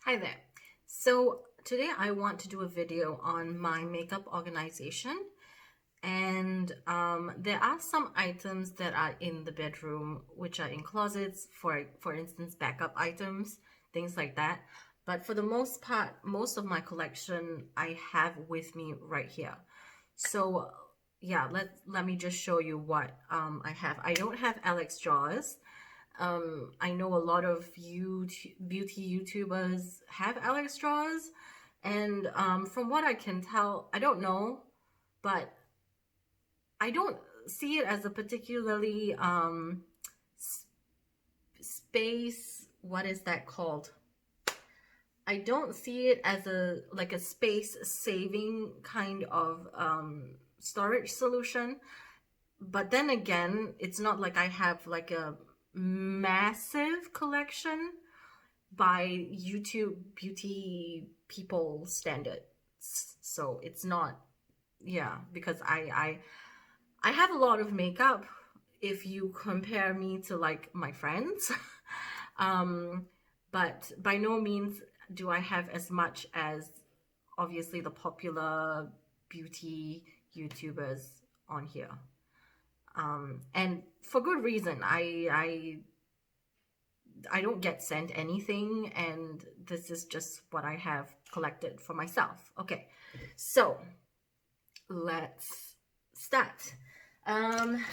Hi there. So today I want to do a video on my makeup organization, and there are some items that are in the bedroom which are in closets, for instance backup items, things like that. But for the most part, most of my collection I have with me right here. So yeah, let me just show you what I have. I don't have Alex Jaws. I know a lot of beauty YouTubers have Alex straws, and from what I can tell, I don't know, but I don't see it as a particularly space. What is that called? I don't see it as a space saving kind of storage solution. But then again, it's not like I have like a massive collection by YouTube beauty people standards. So it's not, yeah, because I have a lot of makeup if you compare me to like my friends. um, but by no means do I have as much as obviously the popular beauty YouTubers on here. And for good reason. I don't get sent anything, and this is just what I have collected for myself. Okay, so let's start. Um,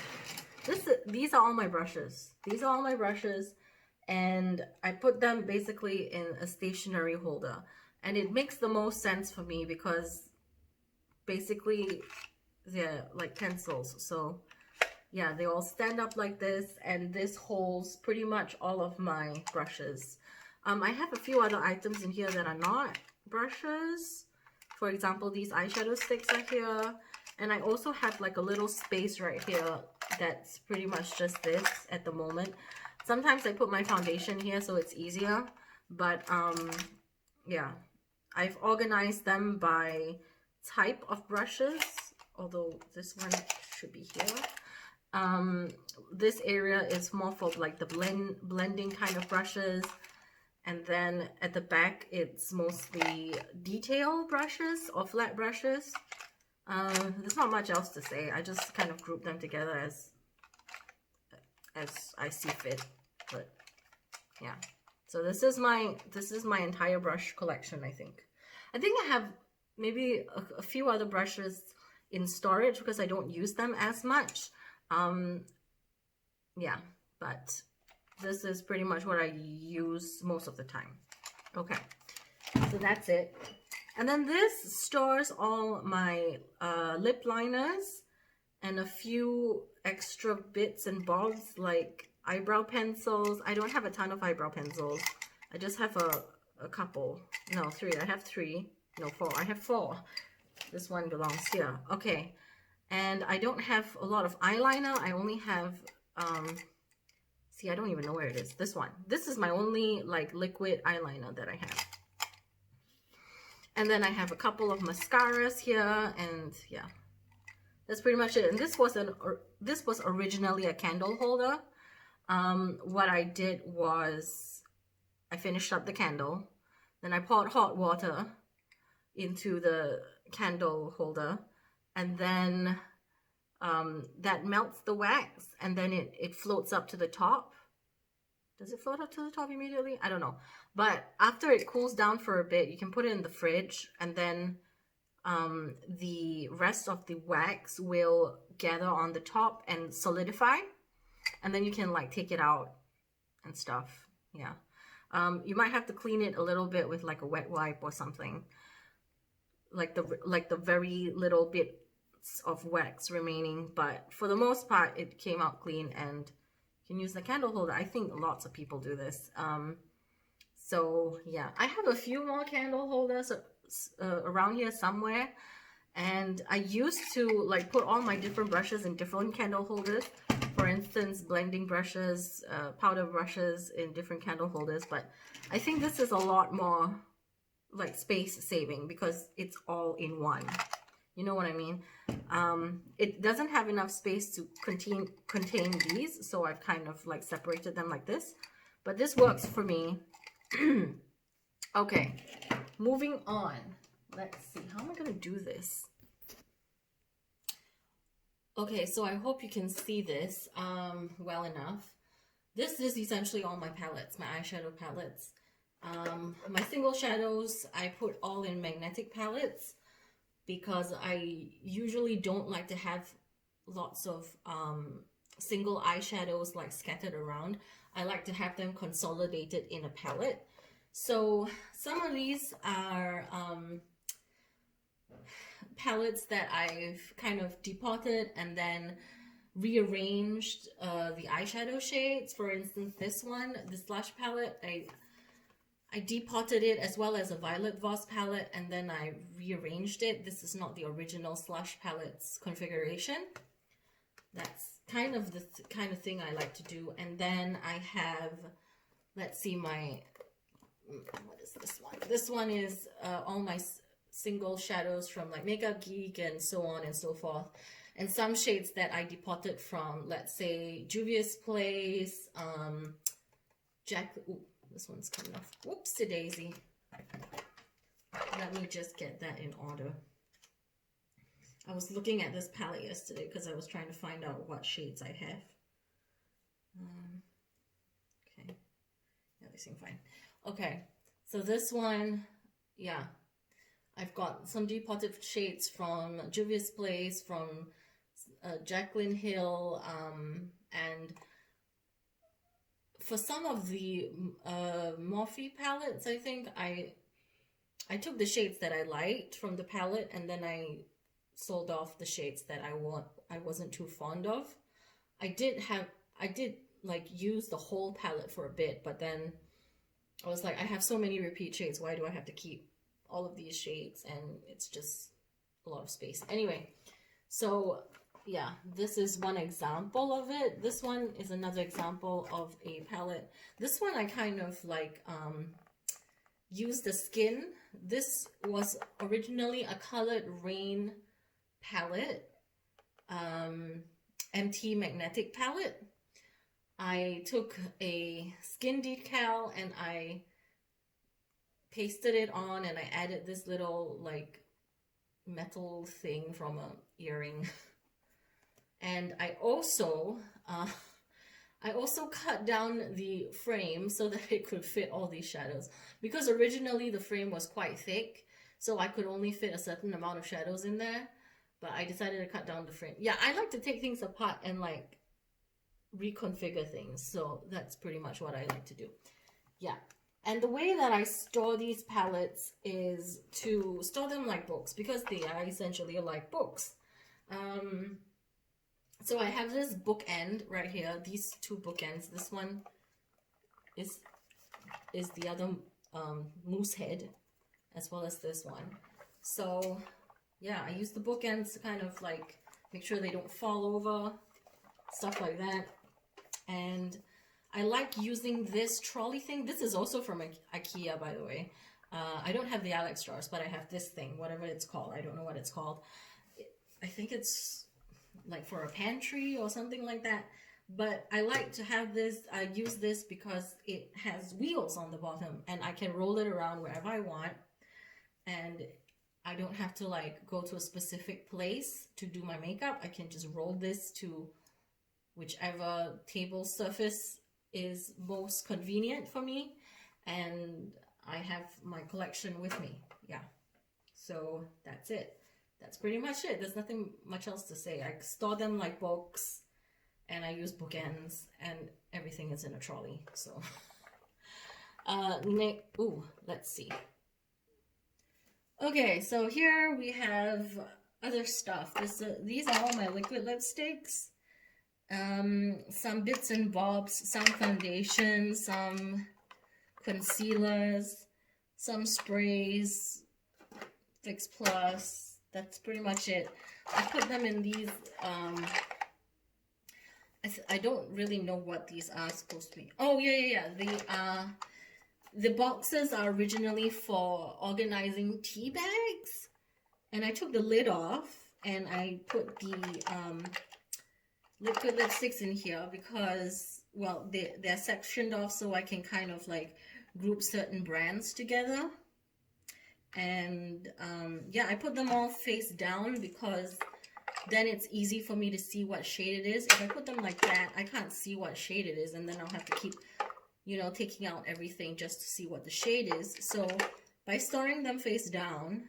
these are all my brushes. These are all my brushes, and I put them basically in a stationery holder, and it makes the most sense for me because basically they're like pencils. So yeah, they all stand up like this, and this holds pretty much all of my brushes. I have a few other items in here that are not brushes. For example, these eyeshadow sticks are here, and I also have like a little space right here that's pretty much just this at the moment. Sometimes I put my foundation here so it's easier, but yeah, I've organized them by type of brushes, although this one should be here. This area is more for like the blending kind of brushes, and then at the back it's mostly detail brushes or flat brushes. There's not much else to say. I just kind of group them together as I see fit. But yeah, so this is my entire brush collection. I think I have maybe a few other brushes in storage because I don't use them as much. Yeah, but this is pretty much what I use most of the time. Okay, so that's it. And then this stores all my lip liners and a few extra bits and bobs like eyebrow pencils. I don't have a ton of eyebrow pencils. I just have a couple. No, three. I have three. No, four. I have four. This one belongs here. Okay. And I don't have a lot of eyeliner. I only have, see, I don't even know where it is. This one. This is my only like liquid eyeliner that I have. And then I have a couple of mascaras here, and yeah, that's pretty much it. And this was originally a candle holder. What I did was I finished up the candle, then I poured hot water into the candle holder, and then that melts the wax, and then it floats up to the top. Does it float up to the top immediately? I don't know. But after it cools down for a bit, you can put it in the fridge, and then the rest of the wax will gather on the top and solidify, and then you can like take it out and stuff. Yeah. You might have to clean it a little bit with like a wet wipe or something, like the very little bits of wax remaining, but for the most part it came out clean, and you can use the candle holder. I think lots of people do this. So yeah, I have a few more candle holders around here somewhere, and I used to like put all my different brushes in different candle holders. For instance, blending brushes, powder brushes in different candle holders, but I think this is a lot more like space saving because it's all in one. You know what I mean? It doesn't have enough space to contain these, so I've kind of like separated them like this. But this works for me. Okay, moving on. Let's see, how am I gonna do this? Okay, so I hope you can see this well enough. This is essentially all my palettes, my eyeshadow palettes. My single shadows, I put all in magnetic palettes because I usually don't like to have lots of single eyeshadows like scattered around. I like to have them consolidated in a palette. So some of these are palettes that I've kind of depotted and then rearranged the eyeshadow shades. For instance, this one, the Slush palette, I depotted it as well as a Violet Voss palette, and then I rearranged it. This is not the original Slush palette's configuration. That's kind of the kind of thing I like to do. And then I have, let's see, my, what is this one? This one is all my single shadows from like Makeup Geek and so on and so forth. And some shades that I depotted from, let's say, Juvia's Place, ooh, this one's coming off. Whoopsie daisy. Let me just get that in order. I was looking at this palette yesterday because I was trying to find out what shades I have. Okay. Yeah, they seem fine. Okay. So this one, yeah. I've got some depotted shades from Juvia's Place, from Jaclyn Hill, and for some of the Morphe palettes, I think I took the shades that I liked from the palette, and then I sold off the shades that I wasn't too fond of. I did like use the whole palette for a bit, but then I was like, I have so many repeat shades, why do I have to keep all of these shades? And it's just a lot of space. Anyway, so yeah, this is one example of it. This one is another example of a palette. This one I kind of like used the skin. This was originally a Colored Rain palette, MT magnetic palette. I took a skin decal and I pasted it on, and I added this little like metal thing from a earring. And I also cut down the frame so that it could fit all these shadows, because originally the frame was quite thick, so I could only fit a certain amount of shadows in there. But I decided to cut down the frame. Yeah, I like to take things apart and like reconfigure things. So that's pretty much what I like to do. Yeah. And the way that I store these palettes is to store them like books, because they are essentially like books. So I have this bookend right here, these two bookends. This one is the other moose head, as well as this one. So yeah, I use the bookends to kind of like make sure they don't fall over, stuff like that. And I like using this trolley thing. This is also from IKEA, by the way. I don't have the Alex drawers, but I have this thing, whatever it's called. I don't know what it's called. I think it's like for a pantry or something like that. But I like to have this, I use this because it has wheels on the bottom and I can roll it around wherever I want. And I don't have to like go to a specific place to do my makeup. I can just roll this to whichever table surface is most convenient for me, and I have my collection with me. Yeah, so that's it. That's pretty much it. There's nothing much else to say. I store them like books, and I use bookends, and everything is in a trolley. So let's see. Okay, so here we have other stuff. These are all my liquid lipsticks. Some bits and bobs, some foundation, some concealers, some sprays, Fix Plus. That's pretty much it. I put them in these, I don't really know what these are supposed to be. Oh, yeah. The boxes are originally for organizing tea bags. And I took the lid off and I put the, liquid lipsticks in here because, well, they're sectioned off so I can kind of like group certain brands together. And yeah, I put them all face down because then it's easy for me to see what shade it is. If I put them like that, I can't see what shade it is, and then I'll have to keep, you know, taking out everything just to see what the shade is. So by storing them face down,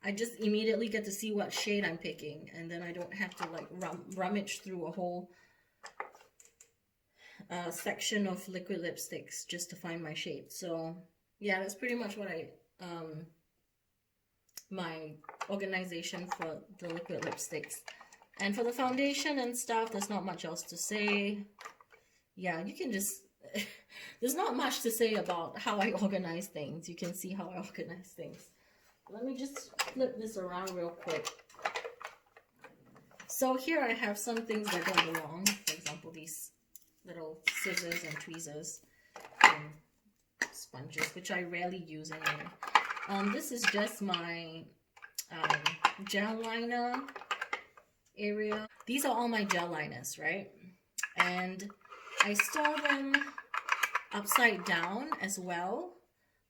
I just immediately get to see what shade I'm picking, and then I don't have to like rummage through a whole section of liquid lipsticks just to find my shade. So yeah, that's pretty much what I my organization for the liquid lipsticks. And for the foundation and stuff, there's not much else to say. Yeah, you can just there's not much to say about how I organize things. You can see how I organize things. Let me just flip this around real quick. So here I have some things that don't belong. For example, these little scissors and tweezers and sponges, which I rarely use anyway. This is just my gel liner area. These are all my gel liners, right? And I store them upside down as well,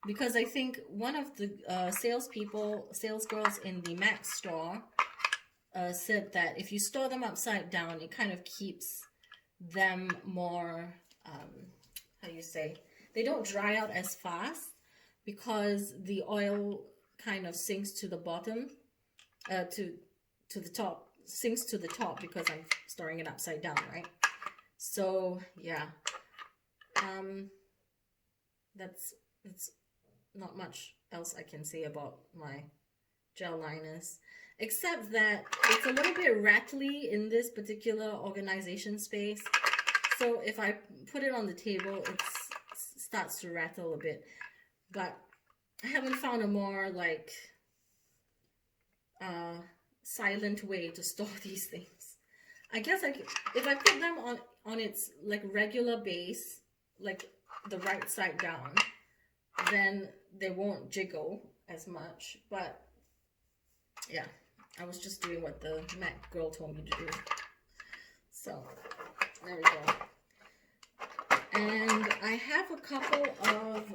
because I think one of the sales girls in the MAC store said that if you store them upside down, it kind of keeps them more, how do you say, they don't dry out as fast because the oil kind of sinks to the bottom, to the top, sinks to the top because I'm storing it upside down, right? So yeah, that's not much else I can say about my gel liners, except that it's a little bit rattly in this particular organization space. So if I put it on the table, it starts to rattle a bit. But I haven't found a more like silent way to store these things. I guess if I put them on its like regular base, like the right side down, then they won't jiggle as much. But yeah, I was just doing what the MAC girl told me to do. So there we go. And I have a couple of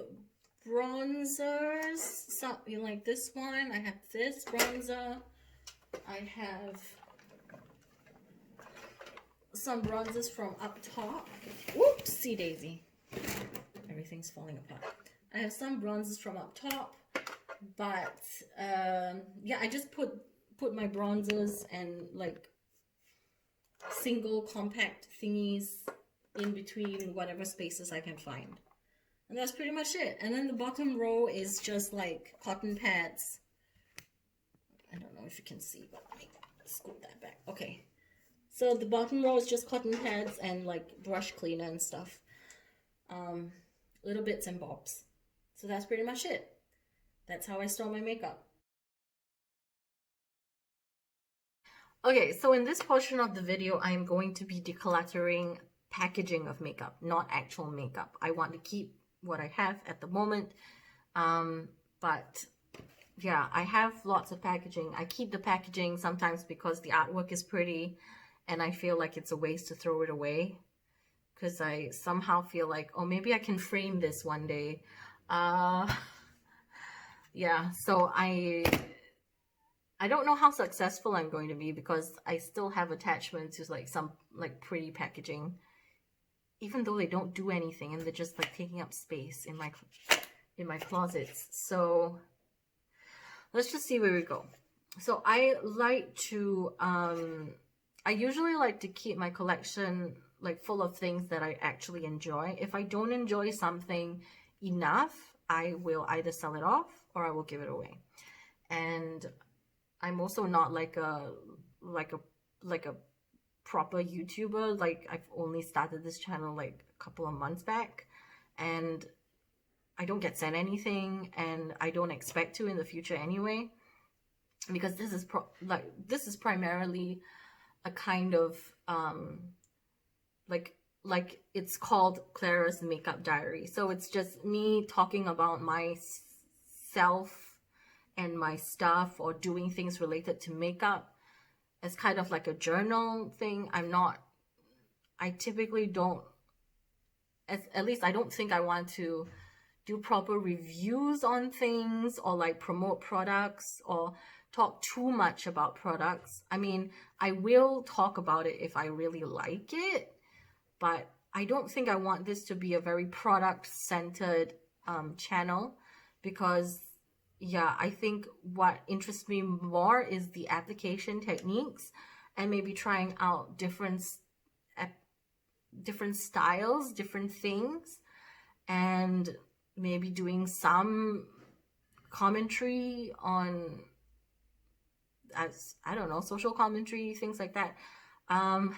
bronzers, something like this one. I have this bronzer. I have some bronzers from up top. Whoopsie daisy. Everything's falling apart. I have some bronzers from up top, but yeah, I just put my bronzers and like single compact thingies in between whatever spaces I can find. And that's pretty much it. And then the bottom row is just like cotton pads. I don't know if you can see, but let me scoot that back. Okay. So the bottom row is just cotton pads and like brush cleaner and stuff. Little bits and bobs. So that's pretty much it. That's how I store my makeup. Okay, so in this portion of the video, I'm going to be decluttering packaging of makeup, not actual makeup. I want to keep what I have at the moment. But yeah, I have lots of packaging. I keep the packaging sometimes because the artwork is pretty and I feel like it's a waste to throw it away. Because I somehow feel like, oh, maybe I can frame this one day. Yeah, so I don't know how successful I'm going to be because I still have attachments to like some like pretty packaging, even though they don't do anything and they're just like taking up space in my closets. So let's just see where we go. So I like to I usually like to keep my collection like full of things that I actually enjoy. If I don't enjoy something enough, I will either sell it off or I will give it away. And I'm also not like a proper YouTuber. Like I've only started this channel like a couple of months back, and I don't get sent anything, and I don't expect to in the future anyway, because this is primarily a kind of like it's called Clara's Makeup Diary. So it's just me talking about myself and my stuff or doing things related to makeup as kind of like a journal thing. I typically don't at least I don't think I want to do proper reviews on things or like promote products or talk too much about products. I mean, I will talk about it if I really like it, but I don't think I want this to be a very product-centered channel, because yeah, I think what interests me more is the application techniques and maybe trying out different styles, different things, and maybe doing some commentary on, as I don't know, social commentary, things like that.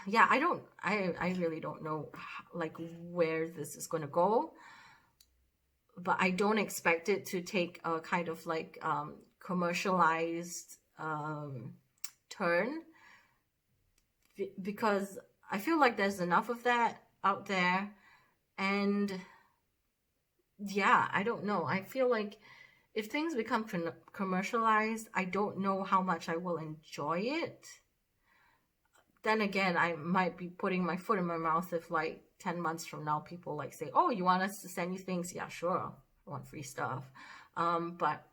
Yeah, I really don't know like where this is going to go, but I don't expect it to take a kind of like commercialized turn, because I feel like there's enough of that out there. And yeah, I don't know. I feel like if things become commercialized, I don't know how much I will enjoy it. Then again, I might be putting my foot in my mouth if like 10 months from now people like say, oh, you want us to send you things? Yeah, sure. I want free stuff. But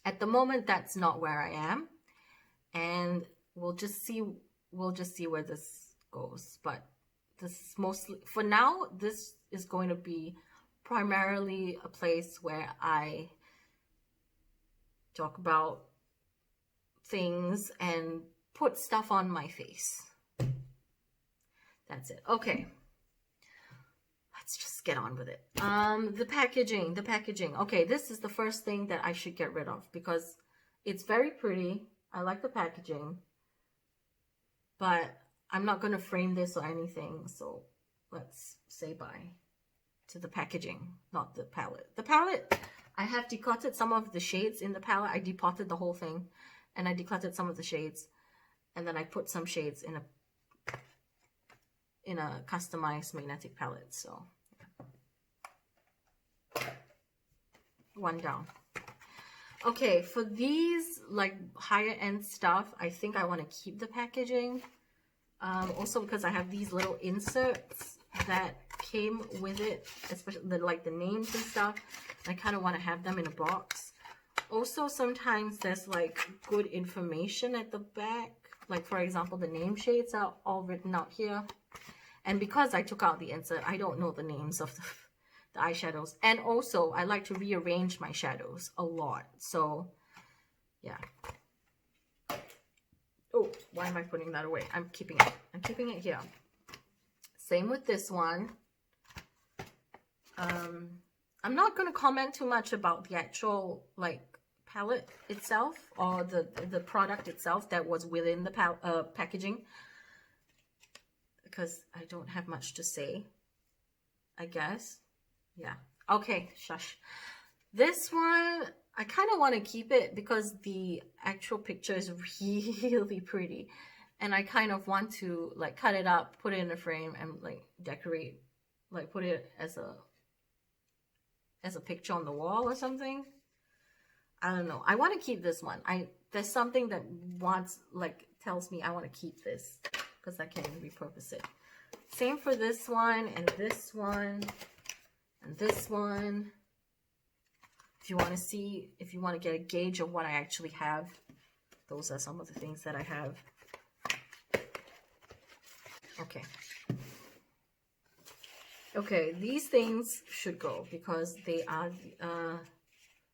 at the moment, that's not where I am. And we'll just see where this goes. But this is mostly, for now, this is going to be primarily a place where I talk about things and put stuff on my face. That's it. Okay. Let's just get on with it. The packaging. Okay, this is the first thing that I should get rid of because it's very pretty. I like the packaging, but I'm not going to frame this or anything. So let's say bye to the packaging, not the palette. The palette, I have decluttered some of the shades in the palette. I depotted the whole thing and I decluttered some of the shades, and then I put some shades in a customized magnetic palette. So one down. Okay, for these like higher end stuff, I think I want to keep the packaging. Also because I have these little inserts that came with it, especially the names and stuff. I kind of want to have them in a box. Also, sometimes there's like good information at the back. Like for example, the name shades are all written out here. And because I took out the insert, I don't know the names of the eyeshadows. And also, I like to rearrange my shadows a lot. So, yeah. Oh, why am I putting that away? I'm keeping it. I'm keeping it here. Same with this one. I'm not going to comment too much about the actual, like, palette itself or the product itself that was within the packaging, because I don't have much to say, I guess. Yeah. Okay, shush. This one, I kind of want to keep it because the actual picture is really pretty. And I kind of want to like cut it up, put it in a frame and like decorate, like put it as a picture on the wall or something. I don't know. I want to keep this one. There's something that tells me I want to keep this because I can repurpose it. Same for this one and this one and this one. If you want to get a gauge of what I actually have, those are some of the things that I have. Okay, these things should go because they are,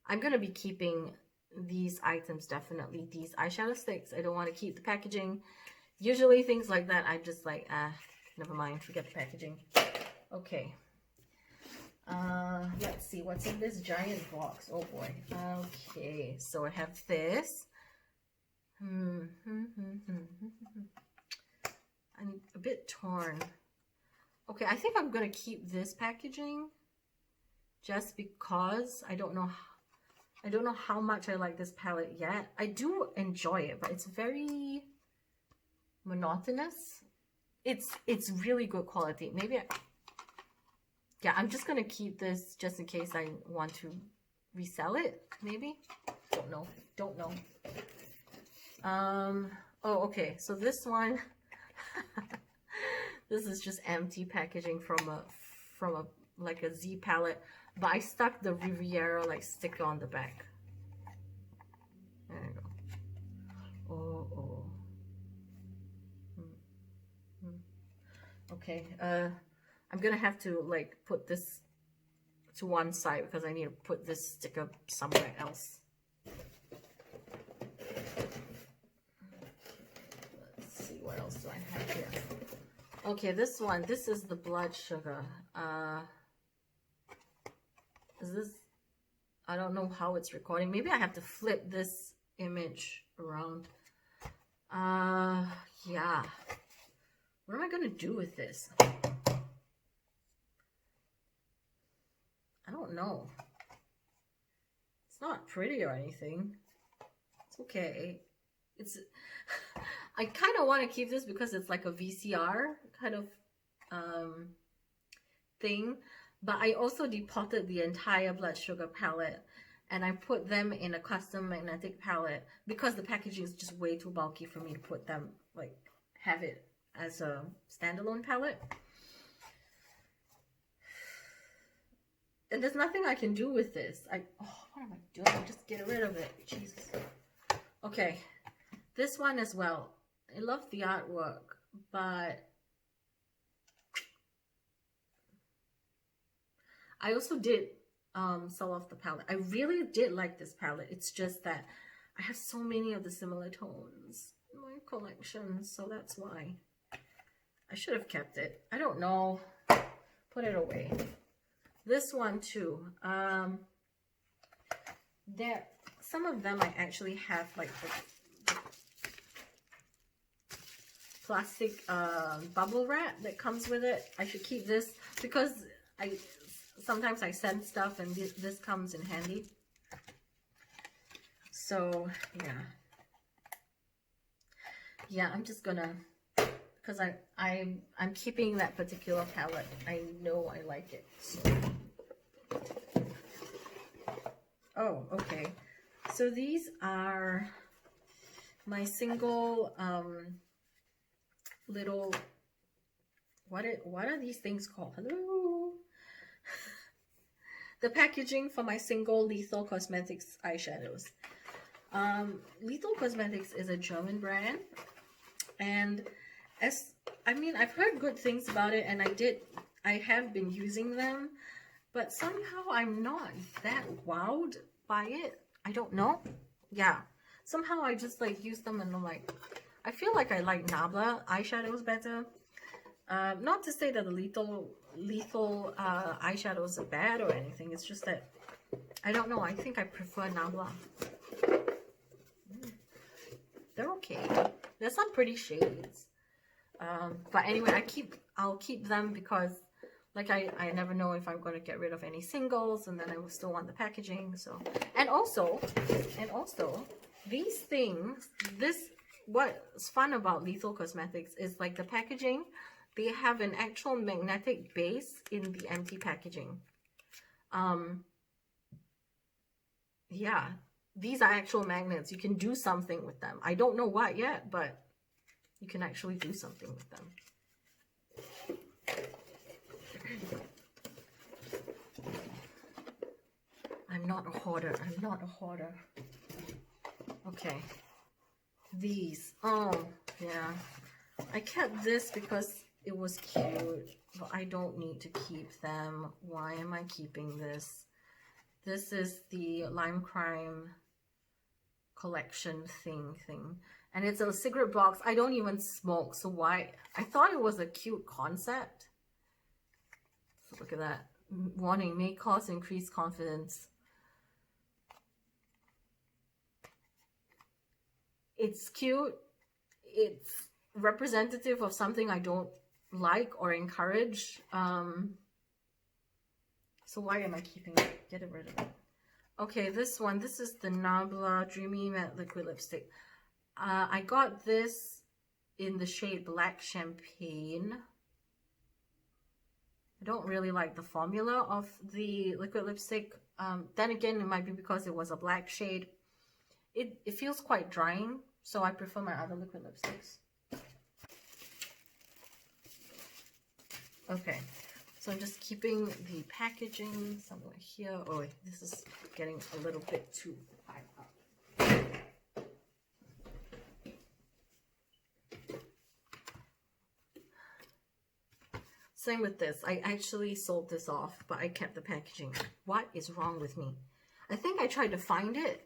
I'm going to be keeping these items definitely. These eyeshadow sticks, I don't want to keep the packaging. Usually things like that, I'm just like, never mind, forget the packaging. Okay. Let's see what's in this giant box. Oh boy. Okay, so I have this. I'm a bit torn. Okay, I think I'm gonna keep this packaging just because I don't know how much I like this palette yet. I do enjoy it, but it's very monotonous. It's really good quality. Maybe yeah, I'm just gonna keep this just in case I want to resell it, maybe. Don't know. Oh, okay, so this one, this is just empty packaging from a from like a Z palette, but I stuck the Riviera like sticker on the back. There you go. Oh. Okay, I'm gonna have to like put this to one side because I need to put this sticker somewhere else. Let's see, what else do I have here? Okay, this one, this is the blood sugar. Is this, I don't know how it's recording. Maybe I have to flip this image around. Yeah. What am I gonna do with this? I don't know. It's not pretty or anything. It's okay. It's I kind of want to keep this because it's like a VCR kind of thing, but I also depotted the entire blood sugar palette and I put them in a custom magnetic palette because the packaging is just way too bulky for me to put them, like, have it as a standalone palette. And there's nothing I can do with this. What am I doing? Just get rid of it. Jesus. Okay. This one as well. I love the artwork, but I also did sell off the palette. I really did like this palette. It's just that I have so many of the similar tones in my collection, so that's why. I should have kept it. I don't know. Put it away. This one too. Some of them I actually have like the plastic bubble wrap that comes with it. I should keep this because sometimes I send stuff and this comes in handy. So yeah, I'm just gonna, because I'm keeping that particular palette. I know I like it. So. Oh, okay. So these are my single little, what are these things called? Hello. The packaging for my single Lethal Cosmetics eyeshadows. Lethal Cosmetics is a German brand, and I've heard good things about it, and I have been using them, but somehow I'm not that wowed by it. I don't know. Yeah, somehow I just like use them and I'm like, I feel like I like Nabla eyeshadows better. Not to say that the lethal eyeshadows are bad or anything. It's just that I don't know. I think I prefer Nabla. They're okay. There's some pretty shades. But anyway, I'll keep them because like I never know if I'm going to get rid of any singles, and then I will still want the packaging. So and also these things, what's fun about Lethal Cosmetics is like the packaging, they have an actual magnetic base in the empty packaging. Yeah, these are actual magnets. You can do something with them. I don't know what yet, but you can actually do something with them. I'm not a hoarder. I'm not a hoarder. Okay. These. Oh, yeah. I kept this because it was cute, but I don't need to keep them. Why am I keeping this? This is the Lime Crime collection thing. And it's a cigarette box. I don't even smoke, so why? I thought it was a cute concept. So look at that. Warning, may cause increased confidence. It's cute. It's representative of something I don't like or encourage. So why am I keeping it? Get rid of it. Okay, this one. This is the Nabla Dreamy Matte Liquid Lipstick. I got this in the shade Black Champagne. I don't really like the formula of the liquid lipstick. Then again, it might be because it was a black shade. It feels quite drying, so I prefer my other liquid lipsticks. Okay, So I'm just keeping the packaging somewhere here. Oh, wait, this is getting a little bit too high up. Same with this. I actually sold this off, but I kept the packaging. What is wrong with me? I think I tried to find it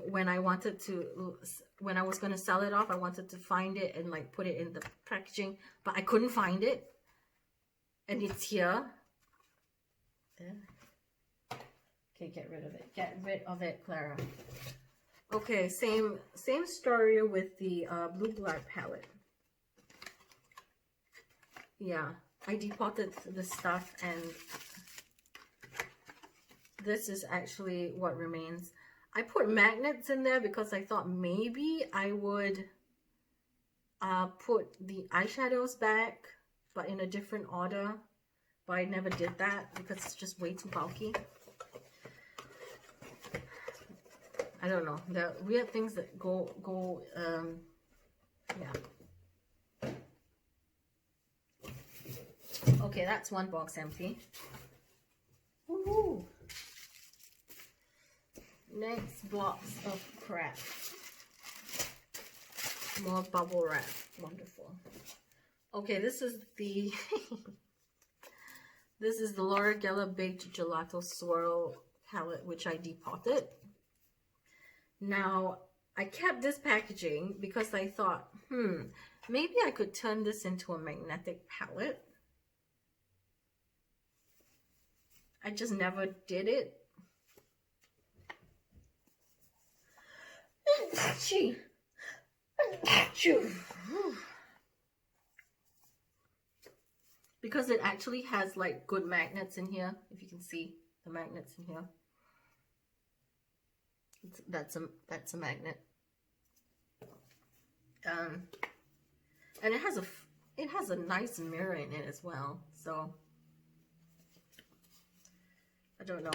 when I wanted to, when I was going to sell it off. I wanted to find it and like put it in the packaging, but I couldn't find it. And it's here. Okay, get rid of it. Get rid of it, Clara. Okay, same story with the blue black palette. Yeah, I depotted the stuff, and this is actually what remains. I put magnets in there because I thought maybe I would put the eyeshadows back, but in a different order. But I never did that because it's just way too bulky. I don't know. There are weird things that go yeah. Okay, that's one box empty. Woohoo! Next box of crap. More bubble wrap. Wonderful. Okay, this is the this is the Laura Geller Baked Gelato Swirl palette, which I depotted. Now, I kept this packaging because I thought, maybe I could turn this into a magnetic palette. I just never did it. Because it actually has like good magnets in here. If you can see the magnets in here. That's a magnet. And it has a nice mirror in it as well. So I don't know.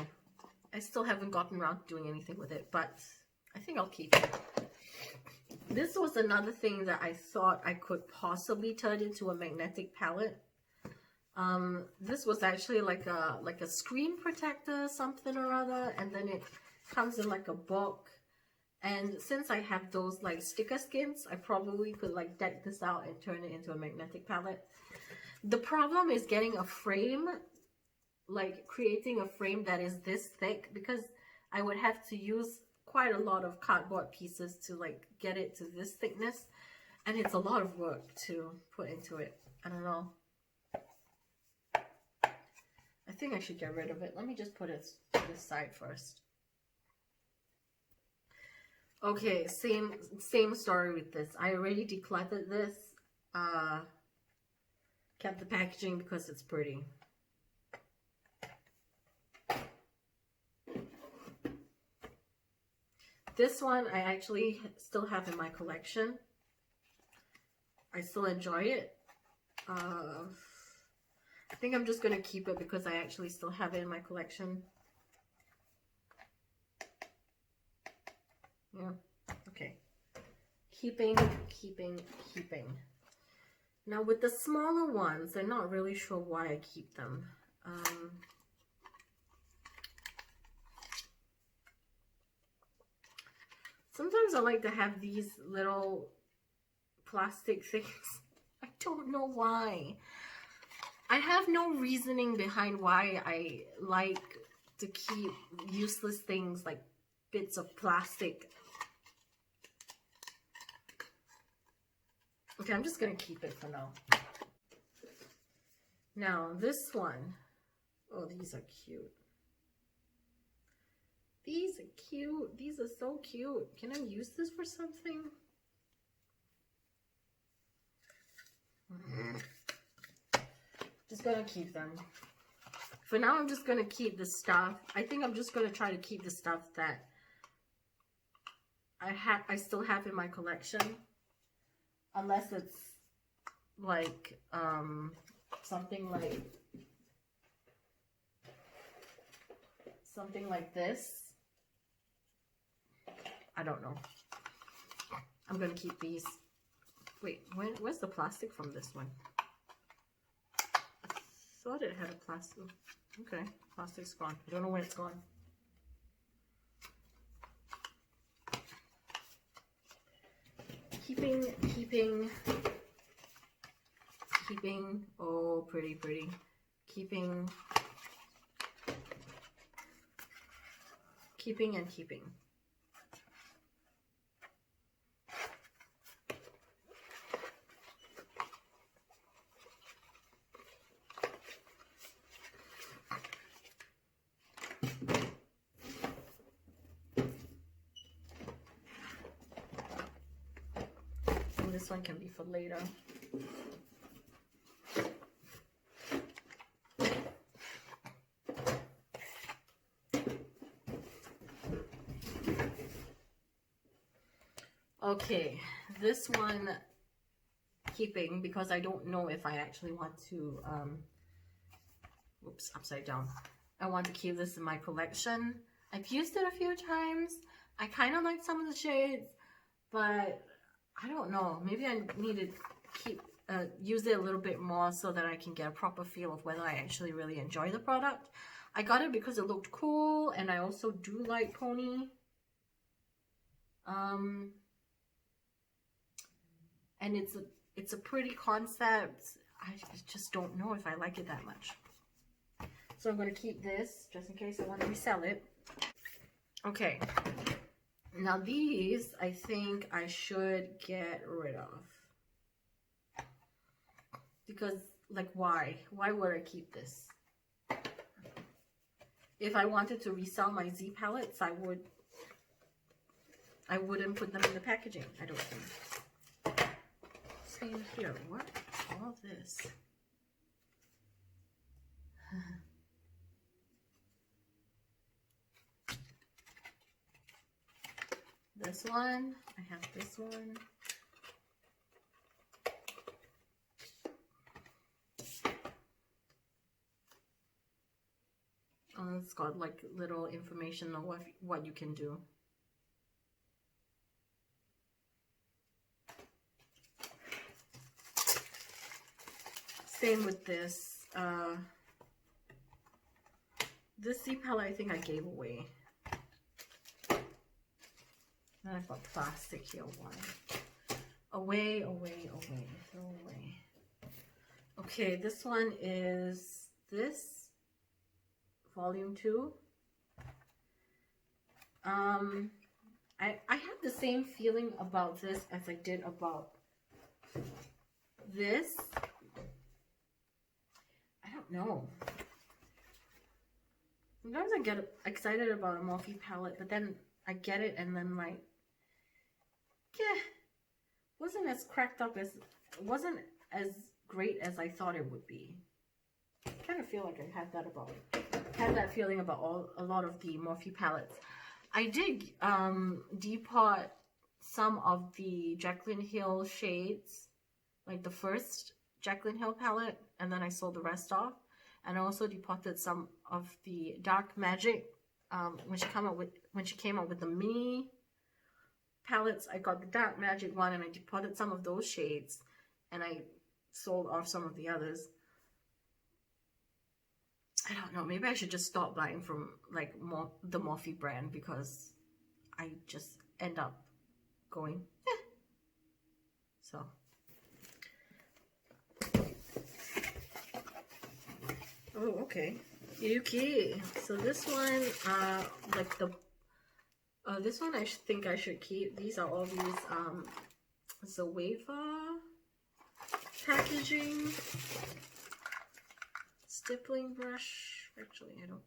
I still haven't gotten around to doing anything with it, but I think I'll keep it. This was another thing that I thought I could possibly turn into a magnetic palette. This was actually like a screen protector, something or other, and then it comes in like a book. And since I have those like sticker skins, I probably could like deck this out and turn it into a magnetic palette. The problem is getting a frame, like creating a frame that is this thick, because I would have to use quite a lot of cardboard pieces to like get it to this thickness, and it's a lot of work to put into it. I don't know. I think I should get rid of it. Let me just put it to this side first. Okay, same story with this. I already decluttered this. Kept the packaging because it's pretty. This one I actually still have in my collection. I still enjoy it. I think I'm just going to keep it because I actually still have it in my collection. Yeah, okay. Keeping. Now with the smaller ones, I'm not really sure why I keep them. Sometimes I like to have these little plastic things. I don't know why. I have no reasoning behind why I like to keep useless things like bits of plastic. Okay, I'm just going to keep it for now. Now, this one. Oh, these are cute. These are cute. These are so cute. Can I use this for something? Just gonna keep them. For now, I'm just gonna keep the stuff. I think I'm just gonna try to keep the stuff that I still have in my collection. Unless it's like something like this. I don't know. I'm gonna keep these. Wait, where's the plastic from this one? thought it had a plastic. Okay, plastic's gone. I don't know where it's gone. Keeping. Oh, pretty. Keeping and keeping. And this one can be for later. Okay, this one keeping because I don't know if I actually want to, whoops, upside down. I want to keep this in my collection. I've used it a few times. I kind of like some of the shades, but I don't know. Maybe I need to keep, use it a little bit more so that I can get a proper feel of whether I actually really enjoy the product. I got it because it looked cool, and I also do like pony. And it's a pretty concept. I just don't know if I like it that much. So I'm going to keep this just in case I want to resell it. Okay. Now these, I think I should get rid of. Because, like, why? Why would I keep this? If I wanted to resell my Z palettes, I wouldn't put them in the packaging, I don't think. Same here. What is all this? This one. I have this one. Oh, it's got like little information on what you can do. Same with this. This Z palette I think I gave away. Then I've got plastic here. One. Away. Throw away. Okay, this one is this. Volume 2. I have the same feeling about this as I did about this. I don't know. Sometimes I get excited about a Morphe palette, but then I get it and then like, yeah, wasn't as cracked up as, wasn't as great as I thought it would be. I kind of feel like I had that feeling about a lot of the Morphe palettes. I did depot some of the Jaclyn Hill shades, like the first Jaclyn Hill palette, and then I sold the rest off. And I also depotted some of the Dark Magic when she came out with the mini palettes. I got the Dark Magic one and I depotted some of those shades, and I sold off some of the others. I don't know, maybe I should just stop buying from like the Morphe brand, because I just end up going, eh. So oh, okay. Yuki. So this one, like this one I think I should keep. These are all these Zoeva packaging. Stippling brush. Actually, I don't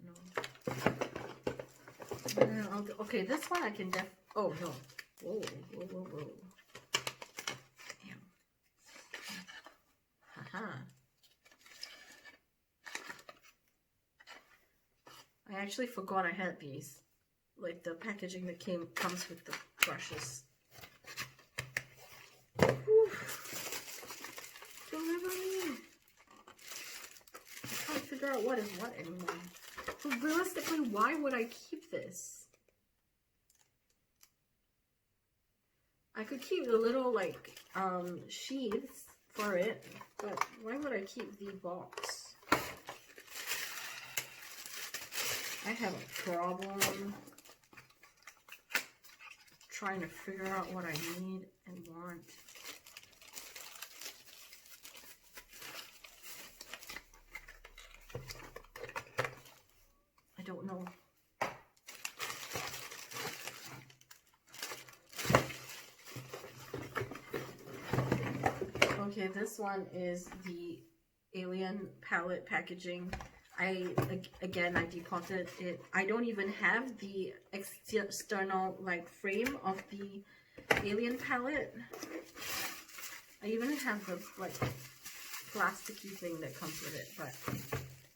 know. Okay, this one I can oh no. Whoa. Damn. Haha. I actually forgot I had these. Like the packaging that comes with the brushes. Whew. Don't live on me. I can't figure out what is what anymore. So realistically, why would I keep this? I could keep the little like sheaths for it, but why would I keep the box? I have a problem trying to figure out what I need and want. I don't know. Okay, this one is the Alien palette packaging. Again, I depotted it. I don't even have the external like frame of the Alien palette. I even have the like plasticky thing that comes with it, but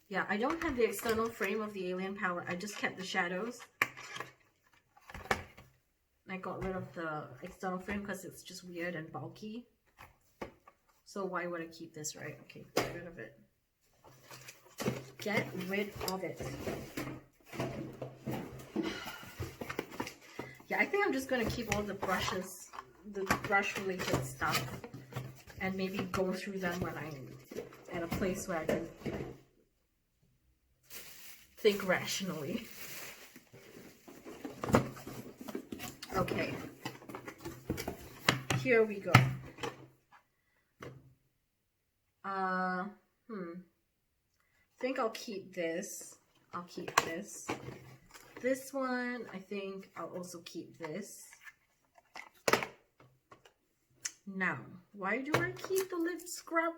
yeah, I don't have the external frame of the Alien palette. I just kept the shadows. I got rid of the external frame because it's just weird and bulky. So why would I keep this, right? Okay, get rid of it. Get rid of it. Yeah, I think I'm just going to keep all the brushes, the brush related stuff, and maybe go through them when I'm at a place where I can think rationally. Okay, here we go. I think I'll keep this. I'll keep this. This one, I think I'll also keep this. Now, why do I keep the lip scrub?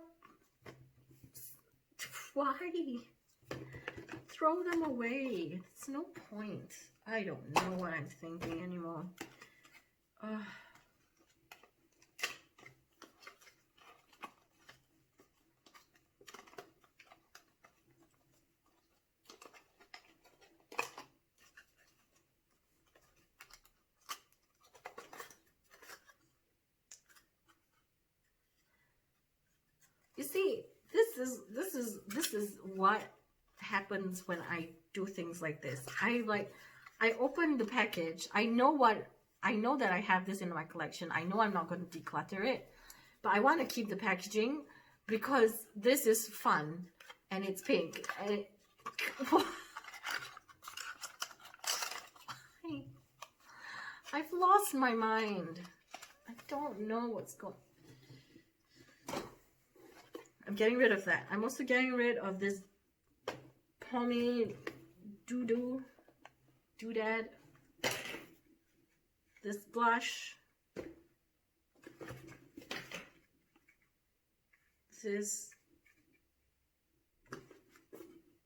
Why? Throw them away. It's no point. I don't know what I'm thinking anymore. You see, this is what happens when I do things like this. I open the package. I know that I have this in my collection. I know I'm not going to declutter it, but I want to keep the packaging because this is fun and it's pink. And I've lost my mind. I don't know what's going on. I'm getting rid of that. I'm also getting rid of this pomade doodad. This blush. This.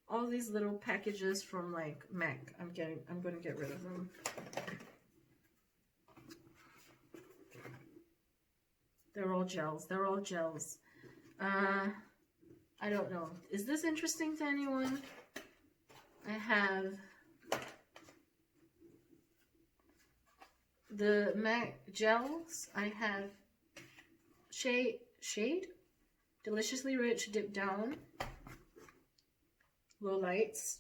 All these little packages from like MAC. I'm going to get rid of them. They're all gels. They're all gels. I don't know. Is this interesting to anyone? I have the MAC gels. I have Shade, Deliciously Rich Dip Down, Low Lights.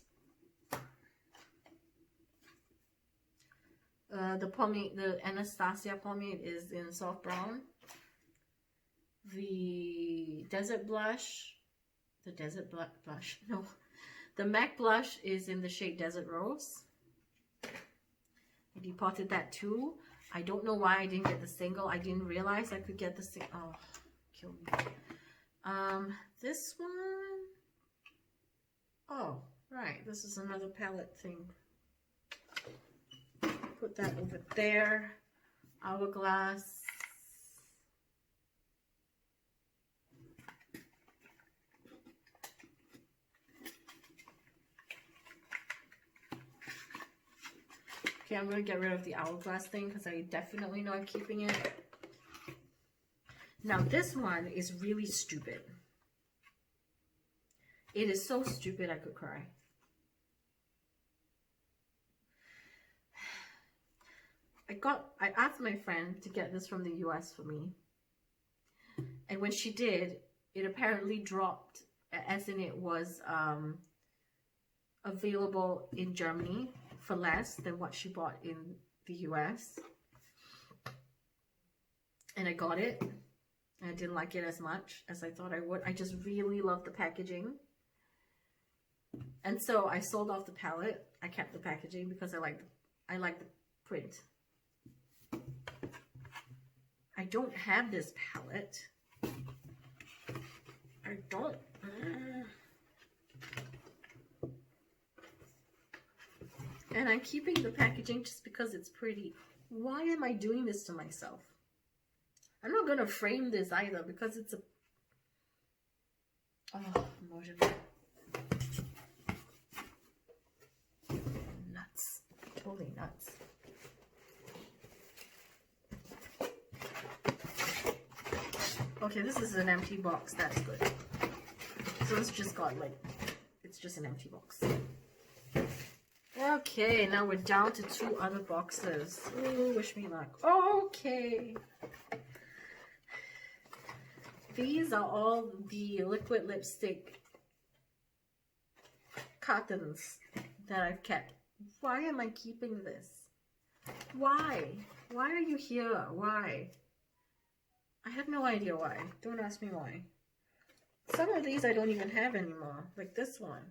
The pomade, the Anastasia pomade is in soft brown. The Desert Blush, the MAC blush is in the shade Desert Rose. I depotted that too. I don't know why I didn't get the single. I didn't realize I could get the single. Oh, kill me. This one. Oh, right. This is another palette thing. Put that over there. Hourglass. Okay, I'm going to get rid of the hourglass thing because I definitely know I'm keeping it. Now this one is really stupid. It is so stupid I could cry. I asked my friend to get this from the US for me. And when she did, it apparently dropped, as in it was available in Germany for less than what she bought in the US. And I got it. And I didn't like it as much as I thought I would. I just really love the packaging. And so I sold off the palette. I kept the packaging because I like the print. I don't have this palette. I don't. And I'm keeping the packaging just because it's pretty. Why am I doing this to myself? I'm not gonna frame this either because it's a. Oh, emotion. Nuts. Totally nuts. Okay, this is an empty box. That's good. So it's just got like, it's just an empty box. Okay, now we're down to 2 other boxes. Ooh, wish me luck. Okay. These are all the liquid lipstick cartons that I've kept. Why am I keeping this? Why? Why are you here? Why? I have no idea why. Don't ask me why. Some of these I don't even have anymore. Like this one.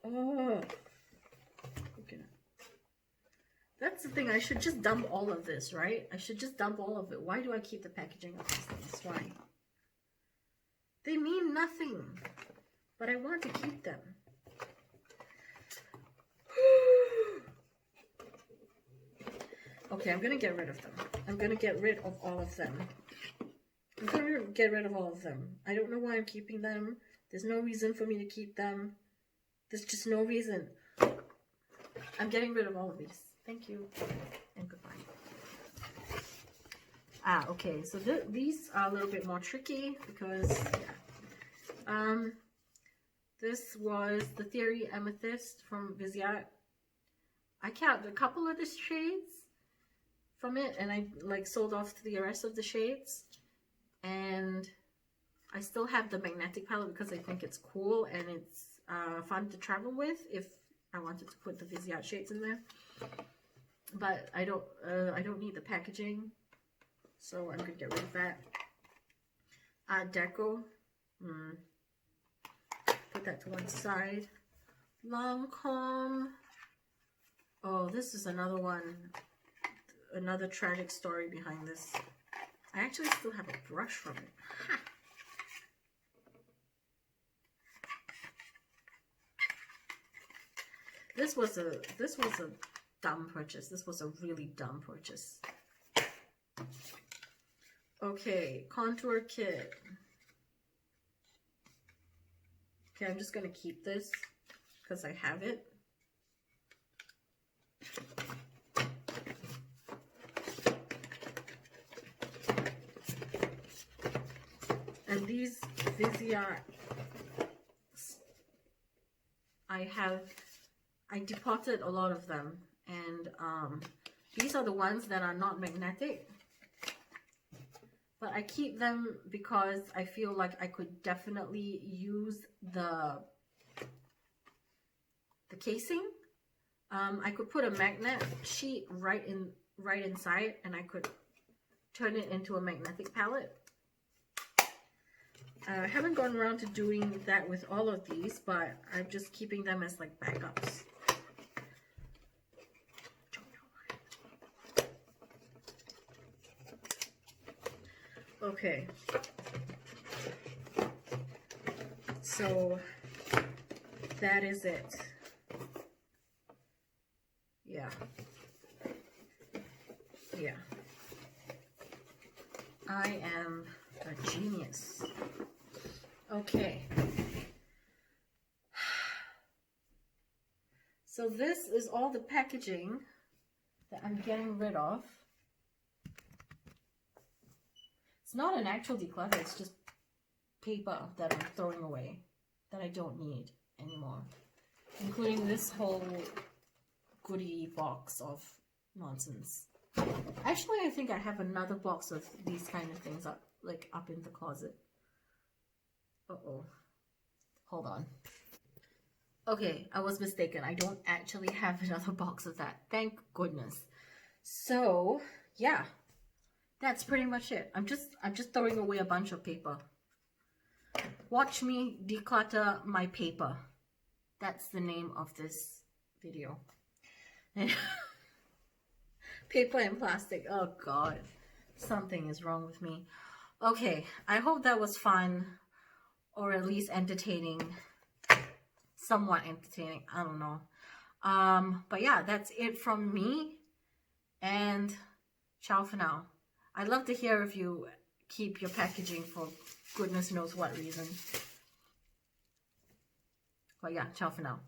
Oh. Okay. That's the thing. I should just dump all of this, right? I should just dump all of it. Why do I keep the packaging of these things? Why? They mean nothing. But I want to keep them. Okay, I'm gonna get rid of them. I'm gonna get rid of all of them. I'm gonna get rid of all of them. I don't know why I'm keeping them. There's no reason for me to keep them. There's just no reason. I'm getting rid of all of these. Thank you. And goodbye. Okay. So these are a little bit more tricky because, yeah. This was the Theory Amethyst from Viziat. I kept a couple of the shades from it, and I like sold off to the rest of the shades. And I still have the magnetic palette because I think it's cool and it's fun to travel with if I wanted to put the Viziat shades in there. But I don't need the packaging, so I'm gonna get rid of that. Deco, put that to one side. Lancome. Oh, this is another one. Another tragic story behind this. I actually still have a brush from it. Ha! This was a dumb purchase. This was a really dumb purchase. Okay, contour kit. Okay, I'm just gonna keep this because I have it. And these Viziat, I depotted a lot of them, and these are the ones that are not magnetic, but I keep them because I feel like I could definitely use the casing. I could put a magnet sheet right inside, and I could turn it into a magnetic palette. I haven't gone around to doing that with all of these, but I'm just keeping them as like backups. Okay. So that is it. Yeah. Yeah. I am a genius. Okay. So this is all the packaging that I'm getting rid of. It's not an actual declutter, it's just paper that I'm throwing away that I don't need anymore. Including this whole goodie box of nonsense. Actually, I think I have another box of these kind of things up in the closet. Uh-oh. Hold on. Okay, I was mistaken. I don't actually have another box of that. Thank goodness. So, yeah. that's pretty much it. I'm just throwing away a bunch of paper. Watch me declutter my paper. That's the name of this video. Paper and plastic. Oh God, something is wrong with me. Okay, I hope that was fun, or at least entertaining. Somewhat entertaining. I don't know. But yeah, that's it from me. And ciao for now. I'd love to hear if you keep your packaging for goodness knows what reason. But yeah, ciao for now.